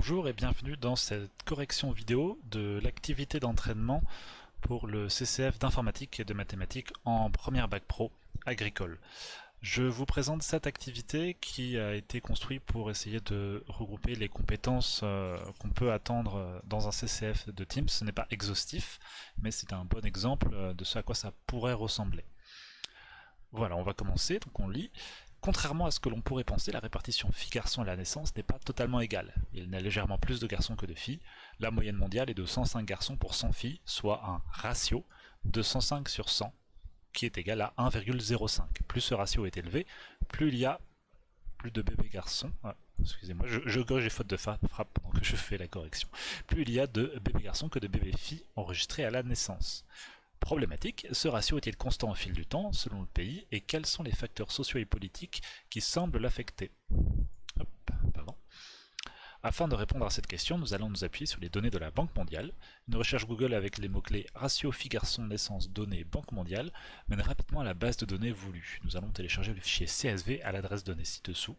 Bonjour et bienvenue dans cette correction vidéo de l'activité d'entraînement pour le CCF d'informatique et de mathématiques en première bac pro agricole. Je vous présente cette activité qui a été construite pour essayer de regrouper les compétences qu'on peut attendre dans un CCF de Teams. Ce n'est pas exhaustif, mais c'est un bon exemple de ce à quoi ça pourrait ressembler. Voilà, on va commencer, donc on lit. Contrairement à ce que l'on pourrait penser, la répartition filles-garçons à la naissance n'est pas totalement égale. Il y a légèrement plus de garçons que de filles. La moyenne mondiale est de 105 garçons pour 100 filles, soit un ratio de 105 sur 100, qui est égal à 1,05. Plus ce ratio est élevé, plus il y a plus de bébés garçons. Excusez-moi, je corrige les fautes de frappe pendant que je fais la correction. Plus il y a de bébés garçons que de bébés filles enregistrés à la naissance. Problématique, ce ratio est-il constant au fil du temps, selon le pays, et quels sont les facteurs sociaux et politiques qui semblent l'affecter? Afin de répondre à cette question, nous allons nous appuyer sur les données de la Banque mondiale. Une recherche Google avec les mots-clés ratio filles-garçons naissance données Banque mondiale mène rapidement à la base de données voulue. Nous allons télécharger le fichier CSV à l'adresse donnée ci-dessous.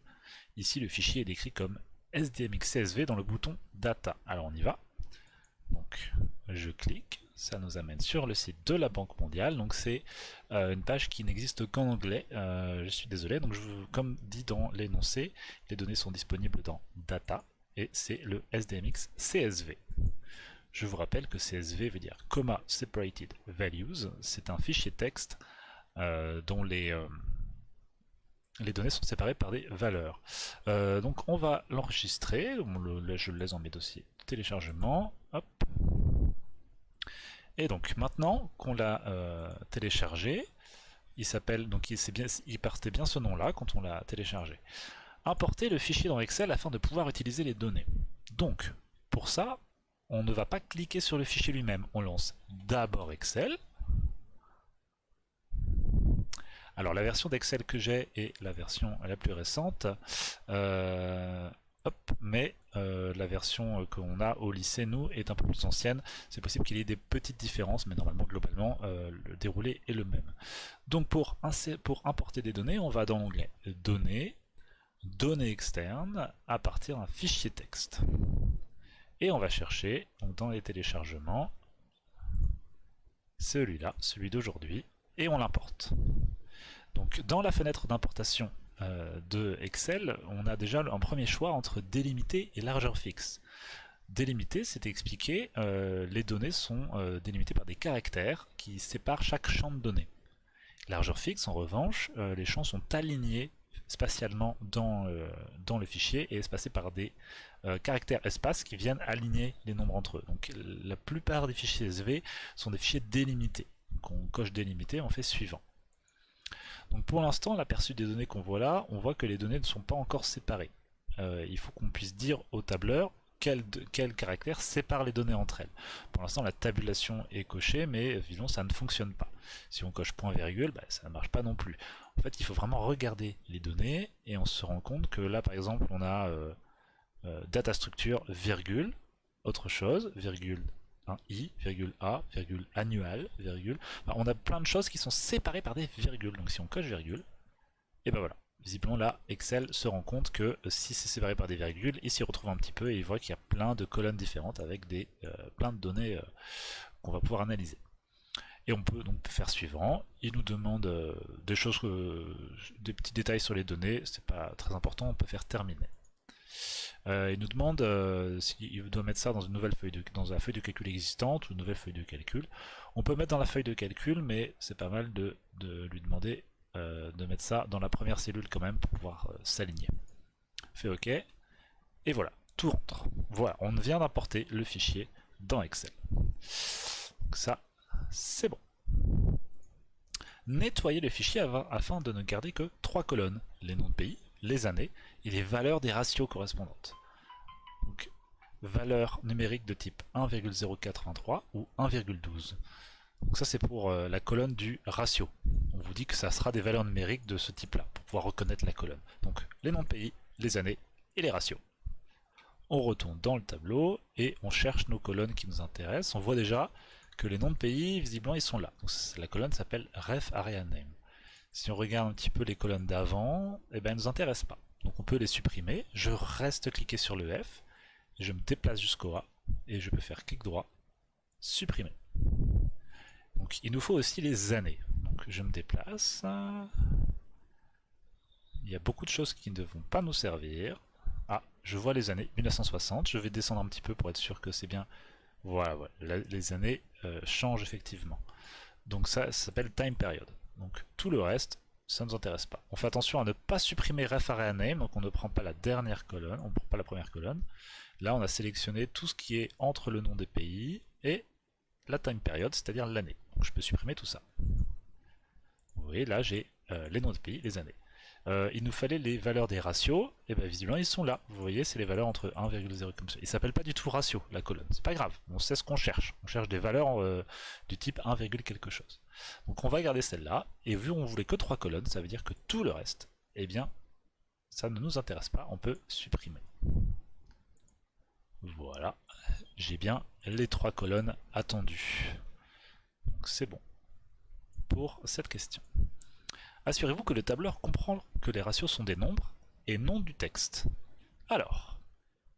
Ici, le fichier est décrit comme SDMX CSV dans le bouton Data. Alors on y va. Donc je clique, ça nous amène sur le site de la Banque mondiale, donc c'est une page qui n'existe qu'en anglais, je suis désolé, donc comme dit dans l'énoncé, les données sont disponibles dans Data, et c'est le SDMX CSV. Je vous rappelle que CSV veut dire Comma Separated Values, c'est un fichier texte dont les données sont séparées par des valeurs. Donc on va l'enregistrer, je le laisse dans mes dossiers de téléchargement, hop. Et donc maintenant qu'on l'a téléchargé, il s'appelle, donc il partait bien ce nom-là quand on l'a téléchargé. Importer le fichier dans Excel afin de pouvoir utiliser les données. Donc pour ça, on ne va pas cliquer sur le fichier lui-même, on lance d'abord Excel. Alors la version d'Excel que j'ai est la version la plus récente, mais la version qu'on a au lycée, nous, est un peu plus ancienne. C'est possible qu'il y ait des petites différences, mais normalement, globalement, le déroulé est le même. Donc pour importer des données, on va dans l'onglet Données, Données externes, à partir d'un fichier texte. Et on va chercher, donc dans les téléchargements, celui-là, celui d'aujourd'hui, et on l'importe. Donc dans la fenêtre d'importation de Excel, on a déjà un premier choix entre délimité et largeur fixe. Délimité, c'est expliqué, les données sont délimitées par des caractères qui séparent chaque champ de données. Largeur fixe, en revanche, les champs sont alignés spatialement dans le fichier et espacés par des caractères espaces qui viennent aligner les nombres entre eux. Donc la plupart des fichiers CSV sont des fichiers délimités. Donc on coche délimité, on fait suivant. Donc pour l'instant, l'aperçu des données qu'on voit là, on voit que les données ne sont pas encore séparées. Il faut qu'on puisse dire au tableur quel caractère sépare les données entre elles. Pour l'instant, la tabulation est cochée, mais visiblement ça ne fonctionne pas. Si on coche point virgule, ça ne marche pas non plus. En fait, il faut vraiment regarder les données, et on se rend compte que là, par exemple, on a data structure, virgule, autre chose, virgule, i, virgule a, virgule annual, virgule. On a plein de choses qui sont séparées par des virgules. Donc si on coche virgule, et ben voilà. Visiblement là, Excel se rend compte que si c'est séparé par des virgules, il s'y retrouve un petit peu et il voit qu'il y a plein de colonnes différentes avec plein de données qu'on va pouvoir analyser. Et on peut donc faire suivant. Il nous demande des choses, des petits détails sur les données. C'est pas très important. On peut faire terminer. Il nous demande s'il doit mettre ça dans une nouvelle feuille dans la feuille de calcul existante ou une nouvelle feuille de calcul. On peut mettre dans la feuille de calcul, mais c'est pas mal de lui demander de mettre ça dans la première cellule quand même pour pouvoir s'aligner. Fait OK, et voilà, tout rentre. Voilà, on vient d'importer le fichier dans Excel. Donc ça, c'est bon. Nettoyer le fichier afin de ne garder que 3 colonnes, les noms de pays, les années et les valeurs des ratios correspondantes. Donc, valeur numérique de type 1,083 ou 1,12. Donc ça c'est pour la colonne du ratio. On vous dit que ça sera des valeurs numériques de ce type-là, pour pouvoir reconnaître la colonne. Donc les noms de pays, les années et les ratios. On retourne dans le tableau et on cherche nos colonnes qui nous intéressent. On voit déjà que les noms de pays, visiblement, ils sont là. Donc la colonne s'appelle Ref Area Name. Si on regarde un petit peu les colonnes d'avant, eh ben, elles ne nous intéressent pas. Donc on peut les supprimer. Je reste cliqué sur le F et je me déplace jusqu'au A, et je peux faire clic droit, supprimer. Donc il nous faut aussi les années. Donc je me déplace. Il y a beaucoup de choses qui ne vont pas nous servir. Ah, je vois les années 1960. Je vais descendre un petit peu pour être sûr que c'est bien. Voilà, voilà. Les années changent effectivement. Donc ça s'appelle time period. Donc tout le reste, ça ne nous intéresse pas. On fait attention à ne pas supprimer ref area name, donc on ne prend pas la dernière colonne, on ne prend pas la première colonne. Là, on a sélectionné tout ce qui est entre le nom des pays et la time period, c'est-à-dire l'année. Donc je peux supprimer tout ça. Vous voyez, là j'ai les noms des pays, les années. Il nous fallait les valeurs des ratios, et bien visiblement ils sont là. Vous voyez, c'est les valeurs entre 1,0 comme ça. Il s'appelle pas du tout ratio, la colonne. C'est pas grave, on sait ce qu'on cherche. On cherche des valeurs du type 1, quelque chose. Donc on va garder celle-là, et vu qu'on voulait que 3 colonnes, ça veut dire que tout le reste, eh bien, ça ne nous intéresse pas, on peut supprimer. Voilà, j'ai bien les 3 colonnes attendues. Donc c'est bon pour cette question. Assurez-vous que le tableur comprend que les ratios sont des nombres et non du texte. Alors,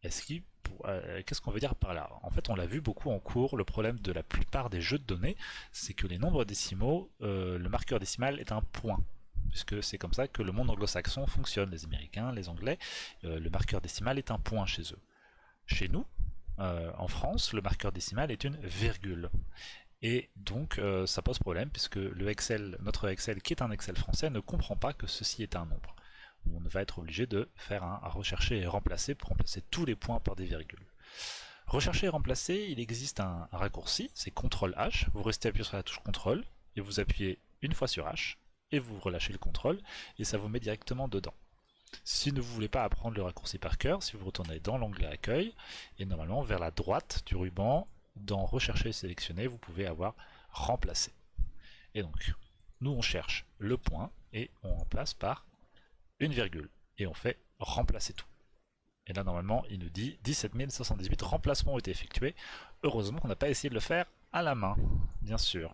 qu'est-ce qu'on veut dire par là? En fait, on l'a vu beaucoup en cours, le problème de la plupart des jeux de données, c'est que les nombres décimaux, le marqueur décimal est un point, puisque c'est comme ça que le monde anglo-saxon fonctionne, les Américains, les Anglais, le marqueur décimal est un point chez eux. Chez nous, en France, le marqueur décimal est une virgule. Et donc ça pose problème puisque notre Excel qui est un Excel français ne comprend pas que ceci est un nombre. On va être obligé de faire un rechercher et remplacer pour remplacer tous les points par des virgules. Rechercher et remplacer, il existe un raccourci, c'est CTRL-H, vous restez appuyé sur la touche CTRL et vous appuyez une fois sur H et vous relâchez le CTRL et ça vous met directement dedans. Si vous ne voulez pas apprendre le raccourci par cœur, si vous retournez dans l'onglet accueil et normalement vers la droite du ruban, dans rechercher et sélectionner, vous pouvez avoir remplacé. Et donc, nous on cherche le point et on remplace par une virgule. Et on fait remplacer tout. Et là normalement il nous dit 17 078 remplacements ont été effectués. Heureusement qu'on n'a pas essayé de le faire à la main, bien sûr.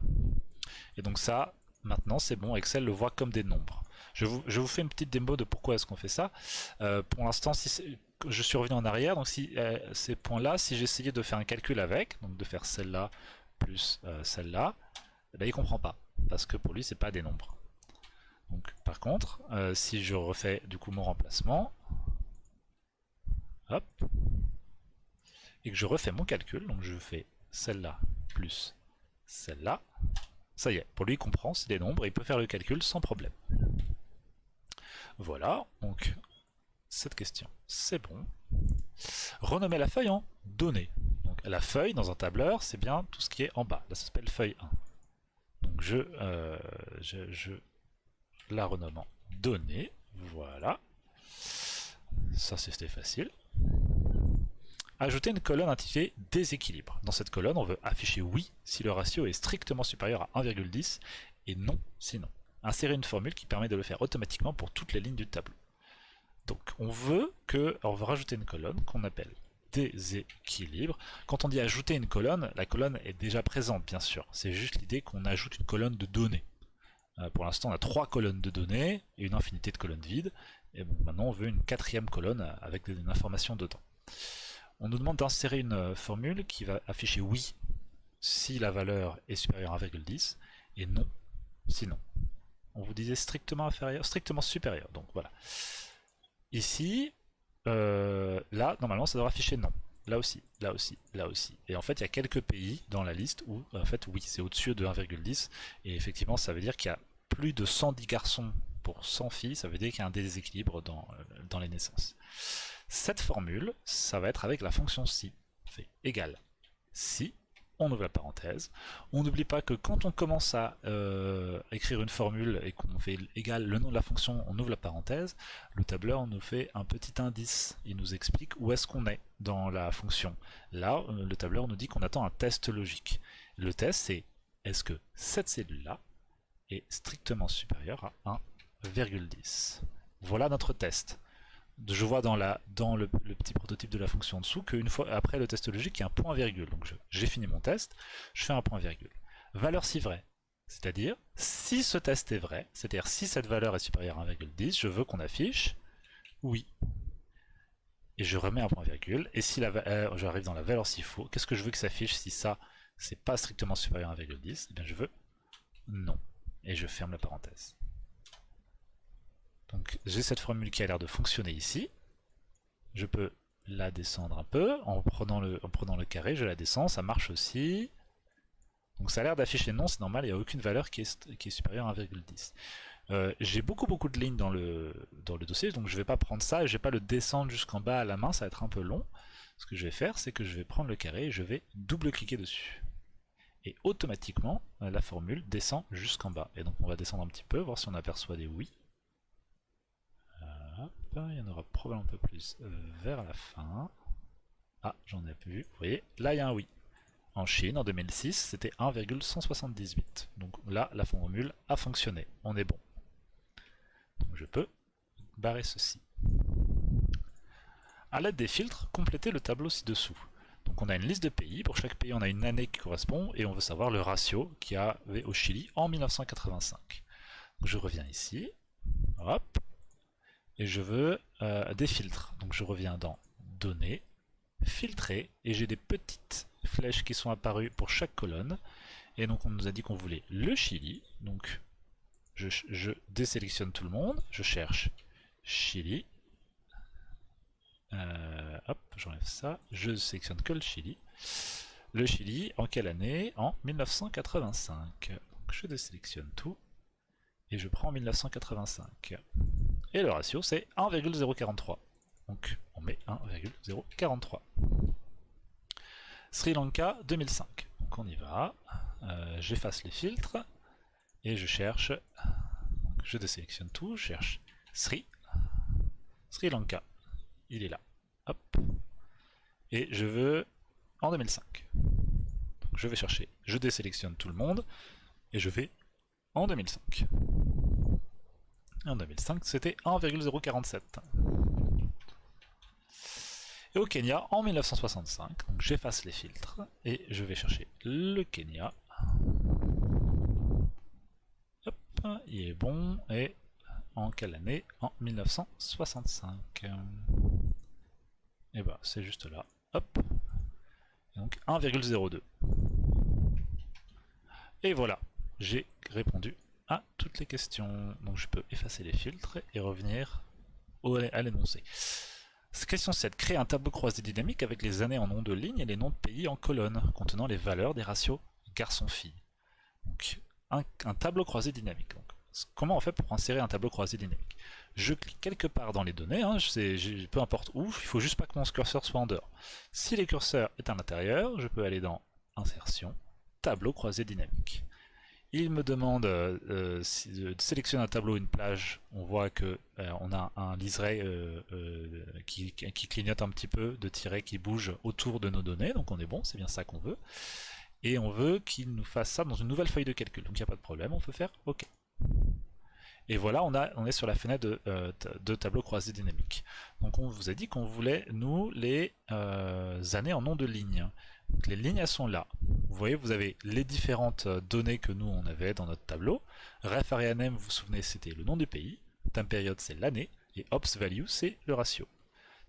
Et donc ça, maintenant c'est bon, Excel le voit comme des nombres. Je vous fais une petite démo de pourquoi est-ce qu'on fait ça. Pour l'instant, je suis revenu en arrière, donc si ces points-là, si j'essayais de faire un calcul avec, donc de faire celle-là plus celle-là, ben, il comprend pas, parce que pour lui c'est pas des nombres. Donc par contre, si je refais du coup mon remplacement, hop, et que je refais mon calcul, donc je fais celle-là plus celle-là, ça y est, pour lui il comprend, c'est des nombres, et il peut faire le calcul sans problème. Voilà, donc cette question, c'est bon. Renommer la feuille en données. Donc la feuille dans un tableur, c'est bien tout ce qui est en bas. Là, ça s'appelle feuille 1. Donc je la renomme en données. Voilà. Ça, c'était facile. Ajouter une colonne intitulée déséquilibre. Dans cette colonne, on veut afficher oui si le ratio est strictement supérieur à 1,10 et non sinon. Insérer une formule qui permet de le faire automatiquement pour toutes les lignes du tableau. Donc on veut rajouter une colonne qu'on appelle déséquilibre. Quand on dit ajouter une colonne, la colonne est déjà présente bien sûr. C'est juste l'idée qu'on ajoute une colonne de données. Pour l'instant on a 3 colonnes de données et une infinité de colonnes vides. Et bon, maintenant on veut une 4e colonne avec des informations dedans. On nous demande d'insérer une formule qui va afficher oui si la valeur est supérieure à 1,10 et non sinon. On vous disait strictement inférieur, strictement supérieur. Donc voilà. Ici, là, normalement, ça devrait afficher non. Là aussi, là aussi, là aussi. Et en fait, il y a quelques pays dans la liste où, en fait, oui, c'est au-dessus de 1,10. Et effectivement, ça veut dire qu'il y a plus de 110 garçons pour 100 filles. Ça veut dire qu'il y a un déséquilibre dans les naissances. Cette formule, ça va être avec la fonction si. Fait égal si. On ouvre la parenthèse. On n'oublie pas que quand on commence à écrire une formule et qu'on fait égal le nom de la fonction, on ouvre la parenthèse, le tableur nous fait un petit indice. Il nous explique où est-ce qu'on est dans la fonction. Là, le tableur nous dit qu'on attend un test logique. Le test, c'est est-ce que cette cellule-là est strictement supérieure à 1,10. Voilà notre test. Je vois dans le petit prototype de la fonction en dessous qu'une fois après le test logique, il y a un point virgule. Donc j'ai fini mon test, je fais un point virgule. Valeur si vraie, c'est-à-dire si ce test est vrai, c'est-à-dire si cette valeur est supérieure à 1,10, je veux qu'on affiche oui. et je remets un point virgule, et si j'arrive dans la valeur s'il faut, qu'est-ce que je veux que ça affiche si ça, c'est pas strictement supérieur à 1,10? Eh bien je veux non, et je ferme la parenthèse. Donc j'ai cette formule qui a l'air de fonctionner ici, je peux la descendre un peu, en prenant le carré, je la descends, ça marche aussi. Donc ça a l'air d'afficher non, c'est normal, il n'y a aucune valeur qui est supérieure à 1,10. J'ai beaucoup de lignes dans le dossier, donc je ne vais pas prendre ça et je ne vais pas le descendre jusqu'en bas à la main, ça va être un peu long. Ce que je vais faire, c'est que je vais prendre le carré et je vais double-cliquer dessus. Et automatiquement, la formule descend jusqu'en bas. Et donc on va descendre un petit peu, voir si on aperçoit des oui. Hop, il y en aura probablement un peu plus vers la fin. Ah, j'en ai vu, vous voyez, là il y a un oui. En Chine, en 2006, c'était 1,178. Donc là, la formule a fonctionné. On est bon. Donc je peux barrer ceci. À l'aide des filtres, complétez le tableau ci-dessous. Donc on a une liste de pays. Pour chaque pays, on a une année qui correspond et on veut savoir le ratio qu'il y avait au Chili en 1985. Donc je reviens ici. Hop. Et je veux des filtres. Donc je reviens dans Données, Filtrer, et j'ai des petites flèches qui sont apparues pour chaque colonne. Et donc on nous a dit qu'on voulait le Chili. Donc je désélectionne tout le monde. Je cherche Chili. Hop, j'enlève ça. Je sélectionne que le Chili. Le Chili, en quelle année? En 1985. Donc je désélectionne tout. Et je prends 1985. Et le ratio, c'est 1,043. Donc on met 1,043. Sri Lanka 2005. Donc on y va. J'efface les filtres. Et je cherche. Donc je désélectionne tout. Je cherche Sri Lanka. Il est là. Hop. Et je veux en 2005. Donc je vais chercher. Je désélectionne tout le monde. Et je vais en 2005. Et en 2005, c'était 1,047. Et au Kenya, en 1965, donc j'efface les filtres et je vais chercher le Kenya. Hop, il est bon. Et en quelle année? En 1965. Et bah c'est juste là. Hop. Et donc 1,02. Et voilà, j'ai répondu à toutes les questions. Donc je peux effacer les filtres et revenir à l'énoncé. Question 7. Créer un tableau croisé dynamique avec les années en nom de ligne et les noms de pays en colonne, contenant les valeurs des ratios garçon-fille. Donc un tableau croisé dynamique. Donc, comment on fait pour insérer un tableau croisé dynamique? Je clique quelque part dans les données, hein, peu importe où, il faut juste pas que mon curseur soit en dehors. Si le curseur est à l'intérieur, je peux aller dans Insertion, Tableau croisé dynamique. Il me demande de sélectionner un tableau, une plage. On voit que on a un liseré qui clignote un petit peu, de tirets qui bougent autour de nos données. Donc on est bon, c'est bien ça qu'on veut. Et on veut qu'il nous fasse ça dans une nouvelle feuille de calcul. Donc il n'y a pas de problème, on peut faire OK. Et voilà, on est sur la fenêtre de tableau croisé dynamique. Donc on vous a dit qu'on voulait, nous, les années en nom de ligne. Donc les lignes, elles sont là. Vous voyez, vous avez les différentes données que nous, on avait dans notre tableau. Ref area name, vous vous souvenez, c'était le nom du pays. Time period, c'est l'année. Et ops value, c'est le ratio.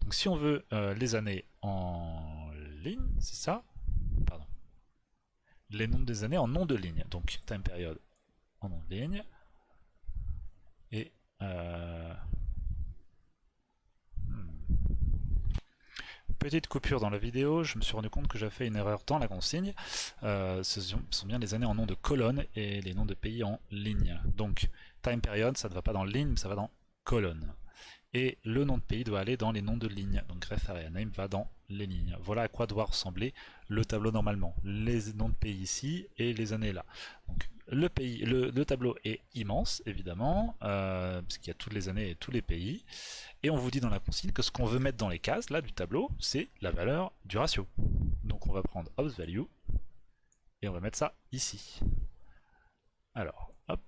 Donc si on veut les années en ligne, c'est ça? Pardon. Les nombres des années en nom de ligne. Donc time period en nom de ligne. Et petite coupure dans la vidéo, je me suis rendu compte que j'avais fait une erreur dans la consigne. Ce sont bien les années en nom de colonne et les noms de pays en ligne. Donc time period, ça ne va pas dans ligne, mais ça va dans colonne. Et le nom de pays doit aller dans les noms de ligne. Donc ref area name va dans les lignes. Voilà à quoi doit ressembler le tableau normalement. Les noms de pays ici et les années là. Donc le tableau est immense évidemment, puisqu'il y a toutes les années et tous les pays. Et on vous dit dans la consigne que ce qu'on veut mettre dans les cases là du tableau, c'est la valeur du ratio. Donc on va prendre ops value et on va mettre ça ici. Alors, hop,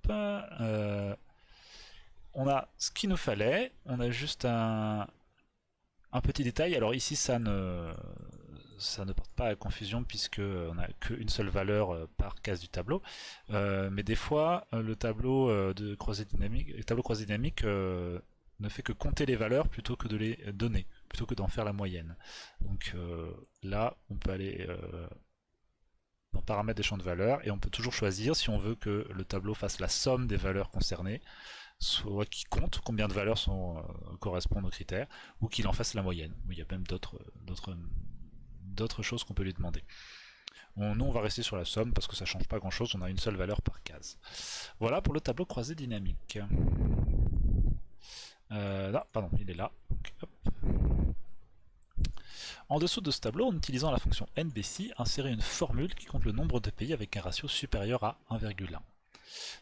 on a ce qu'il nous fallait, on a juste un petit détail. Alors ici ça ne porte pas à confusion puisque on n'a qu'une seule valeur par case du tableau, mais des fois le tableau croisé dynamique ne fait que compter les valeurs plutôt que de les donner. plutôt que d'en faire la moyenne. Donc là, on peut aller dans paramètres des champs de valeurs et on peut toujours choisir si on veut que le tableau fasse la somme des valeurs concernées, soit qu'il compte combien de valeurs correspondent aux critères, ou qu'il en fasse la moyenne. Il y a même d'autres choses qu'on peut lui demander. Nous, on va rester sur la somme parce que ça change pas grand chose, on a une seule valeur par case. Voilà pour le tableau croisé dynamique. Non, pardon, il est là. Donc, hop. En dessous de ce tableau, en utilisant la fonction NBC, insérez une formule qui compte le nombre de pays avec un ratio supérieur à 1,1.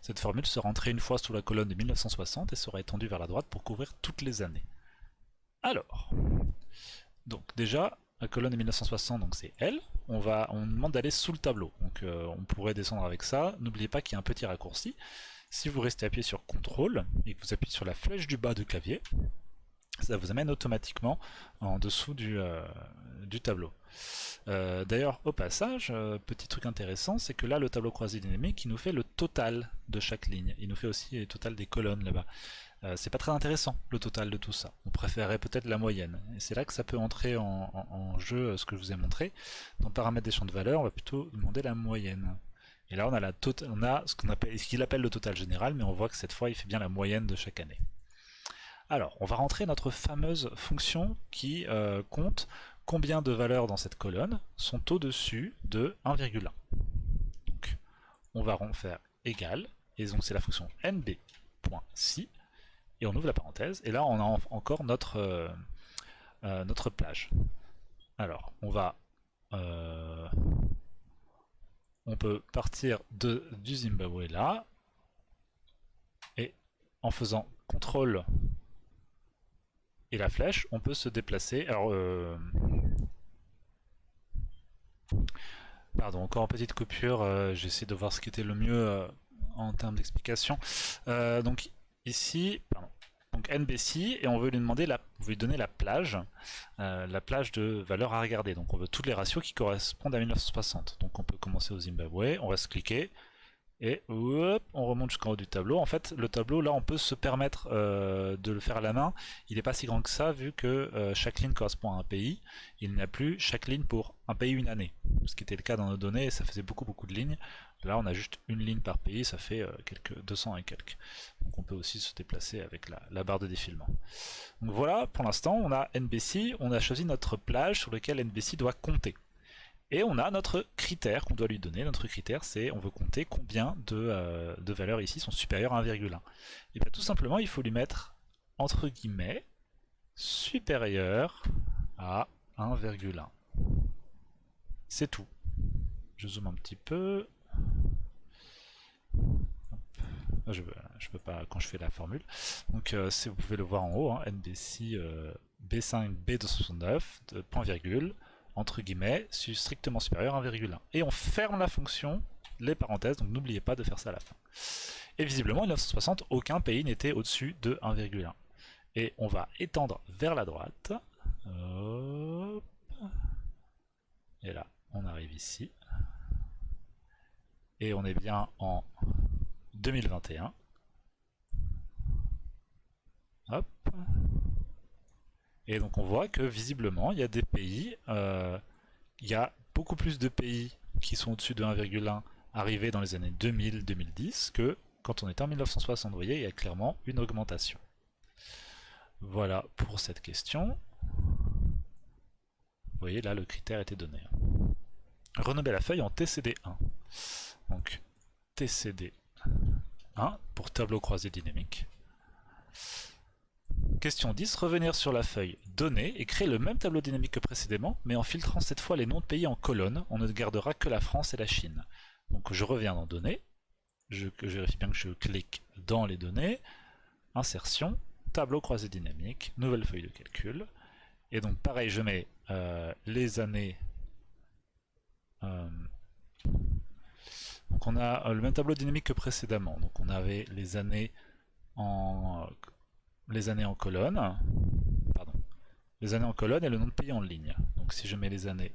Cette formule sera entrée une fois sous la colonne de 1960 et sera étendue vers la droite pour couvrir toutes les années. Alors, donc déjà, la colonne de 1960, donc c'est L. On demande d'aller sous le tableau. Donc on pourrait descendre avec ça. N'oubliez pas qu'il y a un petit raccourci. Si vous restez appuyé sur CTRL et que vous appuyez sur la flèche du bas du clavier, ça vous amène automatiquement en dessous du tableau. D'ailleurs, au passage, petit truc intéressant, c'est que là, le tableau croisé dynamique, il nous fait le total de chaque ligne. Il nous fait aussi le total des colonnes là-bas. C'est pas très intéressant, le total de tout ça. On préférerait peut-être la moyenne. Et c'est là que ça peut entrer en jeu, ce que je vous ai montré. Dans paramètres des champs de valeurs, on va plutôt demander la moyenne. Et là, on a ce qu'il appelle le total général, mais on voit que cette fois, il fait bien la moyenne de chaque année. Alors, on va rentrer notre fameuse fonction qui compte combien de valeurs dans cette colonne sont au-dessus de 1,1. Donc, on va faire égal, et donc c'est la fonction nb.si, et on ouvre la parenthèse, et là on a encore notre plage. Alors, on peut partir du Zimbabwe là, et en faisant CTRL et la flèche, on peut se déplacer. Alors, pardon, encore une petite coupure, j'essaie de voir ce qui était le mieux en termes d'explication. Donc ici, pardon, donc NBC, et on veut lui demander donner la plage de valeur à regarder. Donc on veut tous les ratios qui correspondent à 1960. Donc on peut commencer au Zimbabwe, on reste cliquer, et hop, on remonte jusqu'en haut du tableau. En fait, le tableau, là, on peut se permettre de le faire à la main. Il n'est pas si grand que ça, vu que chaque ligne correspond à un pays. Il n'y a plus chaque ligne pour un pays, une année. Ce qui était le cas dans nos données, et ça faisait beaucoup de lignes. Là, on a juste une ligne par pays, ça fait 200 et quelques. Donc on peut aussi se déplacer avec la barre de défilement. Donc voilà, pour l'instant, on a NBC, on a choisi notre plage sur laquelle NBC doit compter. Et on a notre critère qu'on doit lui donner. Notre critère, c'est on veut compter combien de valeurs ici sont supérieures à 1,1. Et bien tout simplement, il faut lui mettre entre guillemets supérieur à 1,1. C'est tout. Je zoome un petit peu. Je peux pas quand je fais la formule. Donc vous pouvez le voir en haut, hein, NBC B5 B269, point virgule, entre guillemets, strictement supérieur à 1,1. Et on ferme la fonction, les parenthèses, donc n'oubliez pas de faire ça à la fin. Et visiblement, en 1960, aucun pays n'était au-dessus de 1,1. Et on va étendre vers la droite. Hop. Et là, on arrive ici. Et on est bien en 2021. Hop. Et donc on voit que visiblement il y a des pays, il y a beaucoup plus de pays qui sont au-dessus de 1,1 arrivés dans les années 2000-2010 que quand on était en 1960. Vous voyez, il y a clairement une augmentation. Voilà pour cette question. Vous voyez là, le critère était donné. Renommer la feuille en TCD1. Donc TCD1 pour tableau croisé dynamique. Question 10, revenir sur la feuille Données et créer le même tableau dynamique que précédemment, mais en filtrant cette fois les noms de pays en colonne. On ne gardera que la France et la Chine. Donc je reviens dans Données, je vérifie bien que je clique dans les données, Insertion, tableau croisé dynamique, nouvelle feuille de calcul. Et donc pareil, je mets les années. Donc on a le même tableau dynamique que précédemment. Donc on avait les années en colonne, pardon, les années en colonne et le nom de pays en ligne. Donc si je mets les années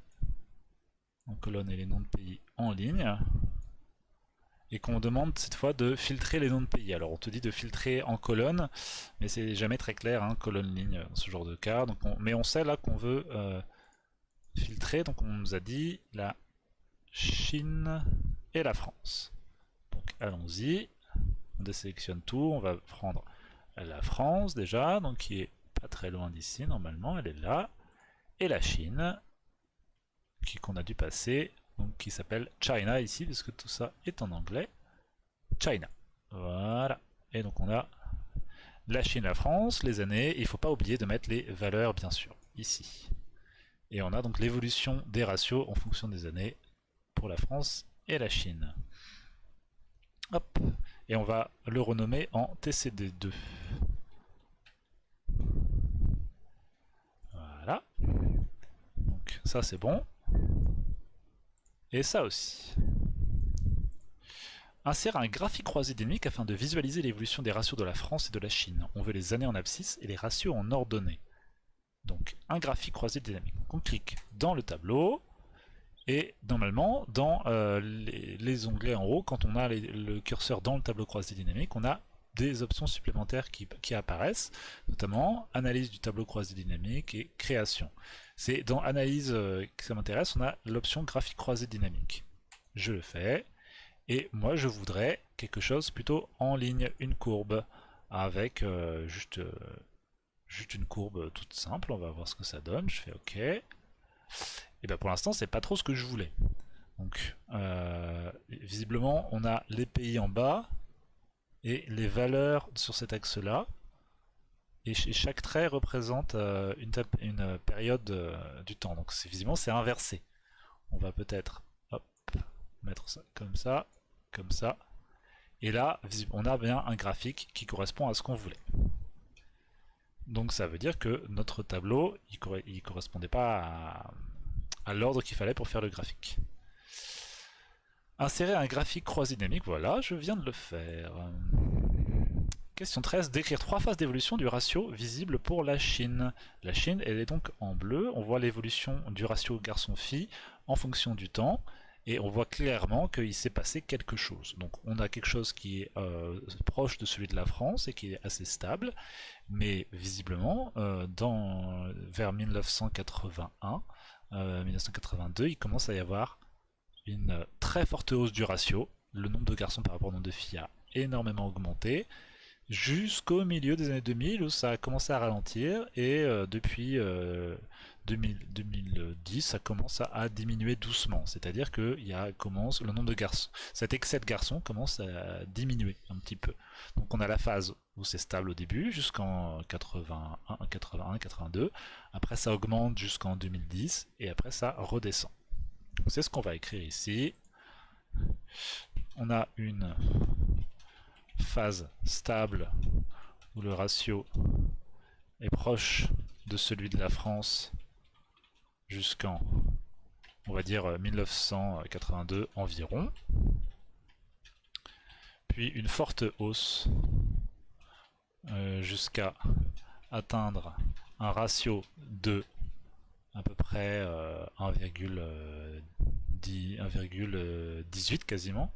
en colonne et les noms de pays en ligne, et qu'on demande cette fois de filtrer les noms de pays. Alors on te dit de filtrer en colonne, mais c'est jamais très clair, hein, colonne-ligne, dans ce genre de cas. Donc mais on sait là qu'on veut filtrer, donc on nous a dit la Chine et la France. Donc allons-y, on désélectionne tout, on va prendre la France déjà, donc qui est pas très loin d'ici normalement, elle est là, et la Chine, qu'on a dû passer, donc qui s'appelle China ici, parce que tout ça est en anglais. China. Voilà. Et donc on a la Chine, la France, les années, il ne faut pas oublier de mettre les valeurs bien sûr, ici. Et on a donc l'évolution des ratios en fonction des années pour la France et la Chine. Hop. Et on va le renommer en TCD2. Voilà. Donc ça c'est bon. Et ça aussi. Insère un graphique croisé dynamique afin de visualiser l'évolution des ratios de la France et de la Chine. On veut les années en abscisse et les ratios en ordonnée. Donc un graphique croisé dynamique. Donc, on clique dans le tableau et normalement dans les onglets en haut, quand on a le curseur dans le tableau croisé dynamique, on a des options supplémentaires qui apparaissent, notamment analyse du tableau croisé dynamique et création. C'est dans analyse que ça m'intéresse, on a l'option graphique croisé dynamique. Je le fais. Et moi je voudrais quelque chose plutôt en ligne, une courbe, avec juste une courbe toute simple, on va voir ce que ça donne, je fais OK. Et bien pour l'instant c'est pas trop ce que je voulais. Donc visiblement on a les pays en bas, et les valeurs sur cet axe là, et chaque trait représente une période du temps, donc visiblement c'est inversé. On va peut-être mettre ça, comme ça. Et là, on a bien un graphique qui correspond à ce qu'on voulait. Donc ça veut dire que notre tableau, il correspondait pas à l'ordre qu'il fallait pour faire le graphique. Insérer un graphique croisé dynamique, voilà, je viens de le faire. Question 13, décrire 3 phases d'évolution du ratio visible pour la Chine. La Chine, elle est donc en bleu, on voit l'évolution du ratio garçon-fille en fonction du temps. Et on voit clairement qu'il s'est passé quelque chose. Donc on a quelque chose qui est proche de celui de la France et qui est assez stable, mais visiblement vers 1981, 1982, il commence à y avoir une très forte hausse du ratio. Le nombre de garçons par rapport au nombre de filles a énormément augmenté, jusqu'au milieu des années 2000 où ça a commencé à ralentir, et depuis 2010 ça commence à diminuer doucement, c'est-à-dire que le nombre de garçons, cet excès de garçons commence à diminuer un petit peu. Donc on a la phase où c'est stable au début jusqu'en 81, 82, après ça augmente jusqu'en 2010 et après ça redescend. C'est ce qu'on va écrire ici. On a une phase stable où le ratio est proche de celui de la France jusqu'en, on va dire, 1982 environ, puis une forte hausse jusqu'à atteindre un ratio de à peu près 1,18 quasiment,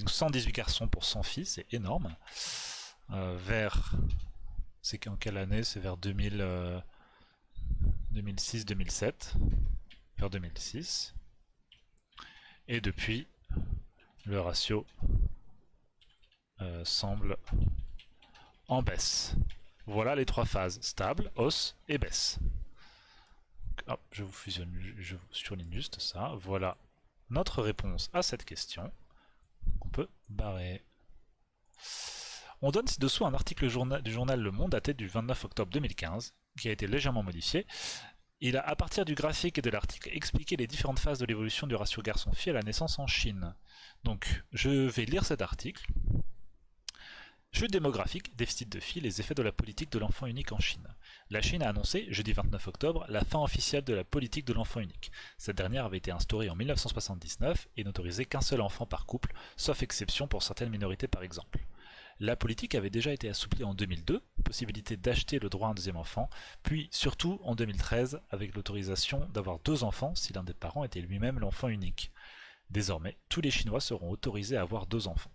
118 garçons pour 100 filles, c'est énorme. C'est en quelle année? C'est vers 2006-2007, vers 2006. Et depuis, le ratio semble en baisse. Voilà les 3 phases, stable, hausse et baisse. Hop, je vous surligne juste ça. Voilà notre réponse à cette question. On peut barrer. On donne ci-dessous un article du journal Le Monde daté du 29 octobre 2015, qui a été légèrement modifié. Il a, à partir du graphique et de l'article, expliqué les différentes phases de l'évolution du ratio garçon-fille à la naissance en Chine. Donc, je vais lire cet article. Chute démographique, déficit de filles, les effets de la politique de l'enfant unique en Chine. La Chine a annoncé, jeudi 29 octobre, la fin officielle de la politique de l'enfant unique. Cette dernière avait été instaurée en 1979 et n'autorisait qu'un seul enfant par couple, sauf exception pour certaines minorités par exemple. La politique avait déjà été assouplie en 2002, possibilité d'acheter le droit à un deuxième enfant, puis surtout en 2013 avec l'autorisation d'avoir 2 enfants si l'un des parents était lui-même l'enfant unique. Désormais, tous les Chinois seront autorisés à avoir 2 enfants.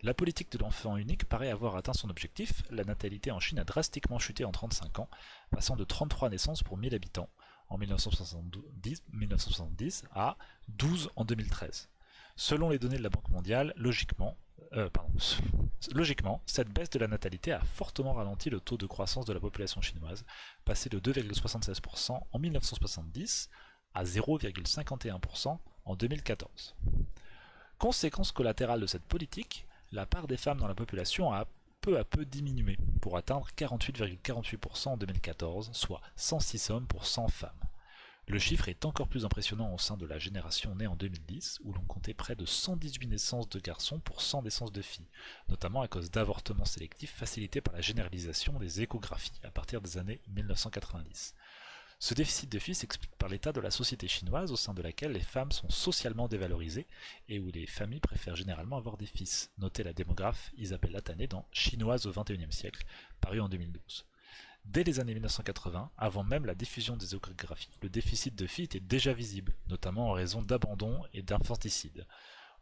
La politique de l'enfant unique paraît avoir atteint son objectif. La natalité en Chine a drastiquement chuté en 35 ans, passant de 33 naissances pour 1000 habitants en 1970 à 12 en 2013. Selon les données de la Banque mondiale, logiquement, cette baisse de la natalité a fortement ralenti le taux de croissance de la population chinoise, passé de 2,76% en 1970 à 0,51% en 2014. Conséquence collatérale de cette politique, la part des femmes dans la population a peu à peu diminué, pour atteindre 48,48% en 2014, soit 106 hommes pour 100 femmes. Le chiffre est encore plus impressionnant au sein de la génération née en 2010, où l'on comptait près de 118 naissances de garçons pour 100 naissances de filles, notamment à cause d'avortements sélectifs facilités par la généralisation des échographies à partir des années 1990. Ce déficit de filles s'explique par l'état de la société chinoise au sein de laquelle les femmes sont socialement dévalorisées et où les familles préfèrent généralement avoir des fils, notait la démographe Isabelle Lathané dans Chinoise au XXIe siècle, paru en 2012. Dès les années 1980, avant même la diffusion des échographies, le déficit de filles était déjà visible, notamment en raison d'abandon et d'infanticide.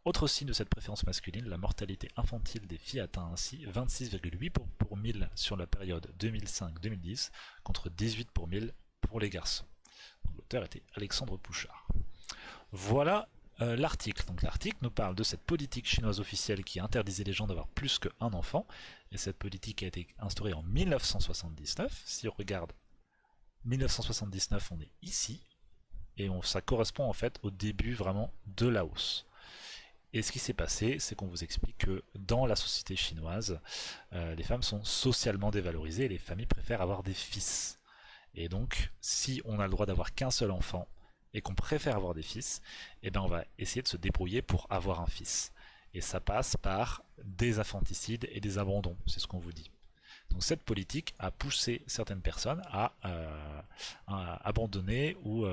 Autre signe de cette préférence masculine, la mortalité infantile des filles atteint ainsi 26,8 pour 1000 sur la période 2005-2010, contre 18 pour 1000 pour les garçons. L'auteur était Alexandre Pouchard. Voilà l'article. Donc l'article nous parle de cette politique chinoise officielle qui interdisait les gens d'avoir plus qu'un enfant. Et cette politique a été instaurée en 1979. Si on regarde 1979, on est ici. Et ça correspond en fait au début vraiment de la hausse. Et ce qui s'est passé, c'est qu'on vous explique que dans la société chinoise, les femmes sont socialement dévalorisées et les familles préfèrent avoir des fils. Et donc, si on a le droit d'avoir qu'un seul enfant et qu'on préfère avoir des fils, eh ben on va essayer de se débrouiller pour avoir un fils. Et ça passe par des infanticides et des abandons, c'est ce qu'on vous dit. Donc cette politique a poussé certaines personnes à abandonner ou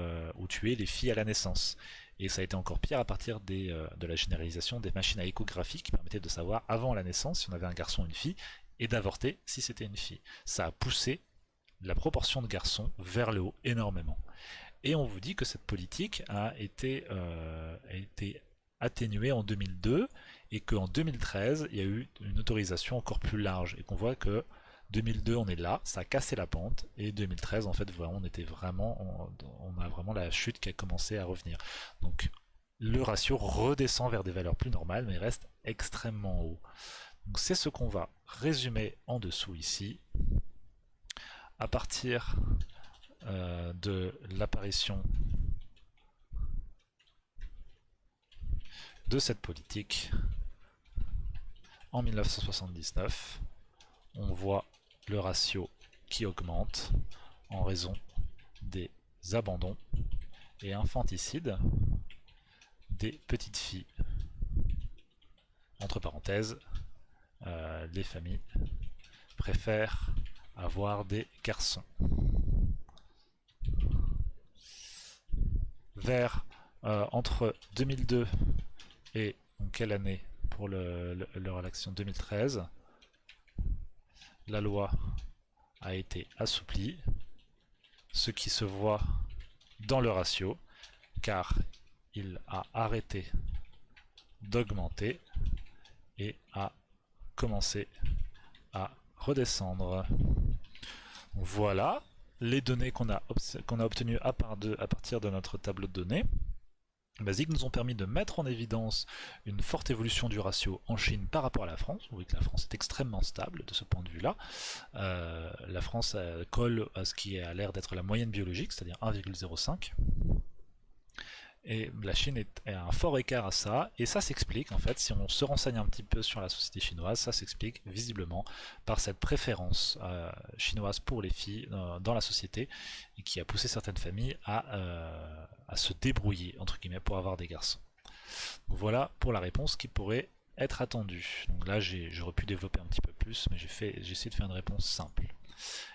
tuer les filles à la naissance. Et ça a été encore pire à partir de la généralisation des machines à échographie qui permettaient de savoir avant la naissance si on avait un garçon ou une fille et d'avorter si c'était une fille. Ça a poussé la proportion de garçons vers le haut énormément. Et on vous dit que cette politique a été atténuée en 2002 et qu'en 2013, il y a eu une autorisation encore plus large et qu'on voit que 2002 on est là, ça a cassé la pente et 2013 en fait on a vraiment la chute qui a commencé à revenir. Donc le ratio redescend vers des valeurs plus normales mais reste extrêmement haut. Donc c'est ce qu'on va résumer en dessous ici. À partir de l'apparition de cette politique en 1979, on voit le ratio qui augmente en raison des abandons et infanticides des petites filles. Entre parenthèses, les familles préfèrent avoir des garçons. Vers entre 2002 et quelle année pour leur élection 2013, la loi a été assouplie, ce qui se voit dans le ratio, car il a arrêté d'augmenter et a commencé à redescendre. Voilà les données qu'on a obtenues à partir de notre tableau de données basiques nous ont permis de mettre en évidence une forte évolution du ratio en Chine par rapport à la France. Vous voyez que la France est extrêmement stable de ce point de vue-là. La France colle à ce qui a l'air d'être la moyenne biologique, c'est-à-dire 1,05. Et la Chine a un fort écart à ça, et ça s'explique en fait, si on se renseigne un petit peu sur la société chinoise, ça s'explique visiblement par cette préférence chinoise pour les filles dans la société, et qui a poussé certaines familles à se débrouiller, entre guillemets, pour avoir des garçons. Donc voilà pour la réponse qui pourrait être attendue. Donc là j'aurais pu développer un petit peu plus, mais j'ai essayé de faire une réponse simple.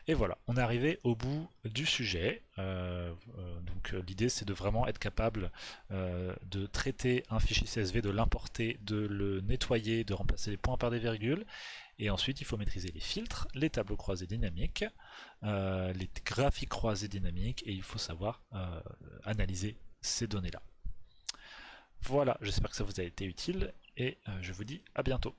Et voilà, on est arrivé au bout du sujet. Donc l'idée c'est de vraiment être capable de traiter un fichier CSV, de l'importer, de le nettoyer, de remplacer les points par des virgules. Et ensuite il faut maîtriser les filtres, les tableaux croisés dynamiques, les graphiques croisés dynamiques, et il faut savoir analyser ces données-là. Voilà, j'espère que ça vous a été utile et je vous dis à bientôt.